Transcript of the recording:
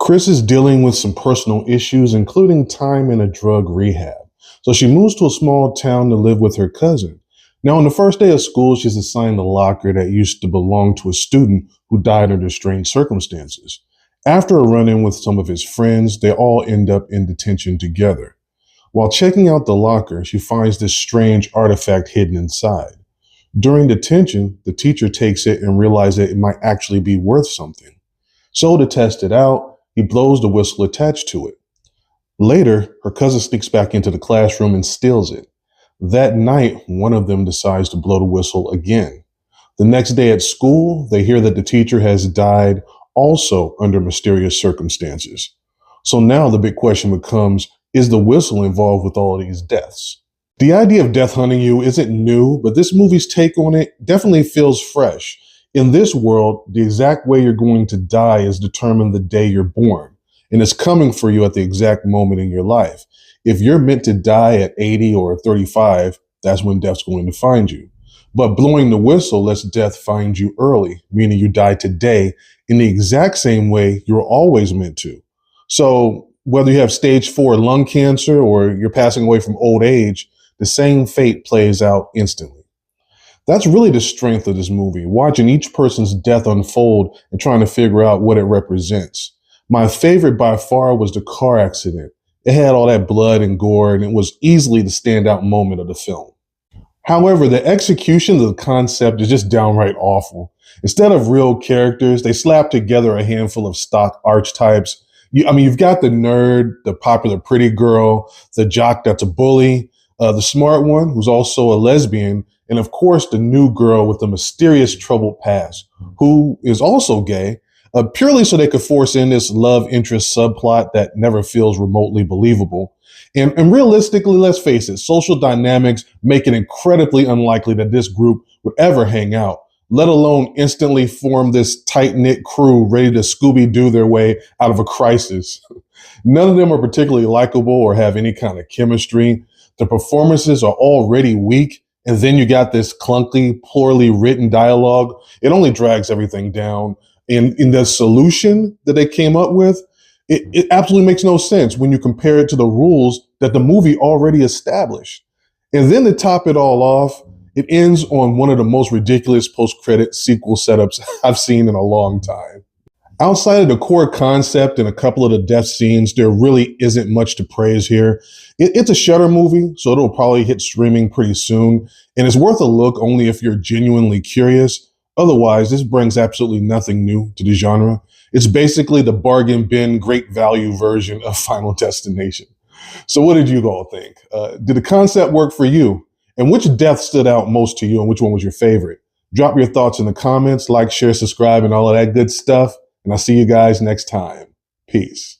Kris is dealing with some personal issues, including time in a drug rehab. So she moves to a small town to live with her cousin. Now, on the first day of school, she's assigned a locker that used to belong to a student who died under strange circumstances. After a run-in with some of his friends, they all end up in detention together. While checking out the locker, she finds this strange artifact hidden inside. During detention, the teacher takes it and realizes it might actually be worth something. So to test it out, he blows the whistle attached to it. Later, her cousin sneaks back into the classroom and steals it. That night, one of them decides to blow the whistle again. The next day at school, they hear that the teacher has died also under mysterious circumstances. So now the big question becomes, is the whistle involved with all of these deaths? The idea of death hunting you isn't new, but this movie's take on it definitely feels fresh. In this world, the exact way you're going to die is determined the day you're born, and it's coming for you at the exact moment in your life. If you're meant to die at 80 or 35, that's when death's going to find you. But blowing the whistle lets death find you early, meaning you die today in the exact same way you were always meant to. So whether you have stage 4 lung cancer or you're passing away from old age, the same fate plays out instantly. That's really the strength of this movie, watching each person's death unfold and trying to figure out what it represents. My favorite by far was the car accident. It had all that blood and gore, and it was easily the standout moment of the film. However, the execution of the concept is just downright awful. Instead of real characters, they slap together a handful of stock archetypes. You've got the nerd, the popular pretty girl, the jock that's a bully, the smart one who's also a lesbian, and of course, the new girl with a mysterious troubled past who is also gay, purely so they could force in this love interest subplot that never feels remotely believable. And realistically, let's face it, social dynamics make it incredibly unlikely that this group would ever hang out, let alone instantly form this tight-knit crew ready to Scooby-Doo their way out of a crisis. None of them are particularly likable or have any kind of chemistry. The performances are already weak, and then you got this clunky, poorly written dialogue. It only drags everything down. And in the solution that they came up with, it absolutely makes no sense when you compare it to the rules that the movie already established. And then to top it all off, it ends on one of the most ridiculous post-credit sequel setups I've seen in a long time. Outside of the core concept and a couple of the death scenes, there really isn't much to praise here. It's a Shudder movie, so it'll probably hit streaming pretty soon, and it's worth a look only if you're genuinely curious. Otherwise, this brings absolutely nothing new to the genre. It's basically the bargain bin, great value version of Final Destination. So what did you all think? Did the concept work for you? And which death stood out most to you, and which one was your favorite? Drop your thoughts in the comments, like, share, subscribe, and all of that good stuff. And I'll see you guys next time. Peace.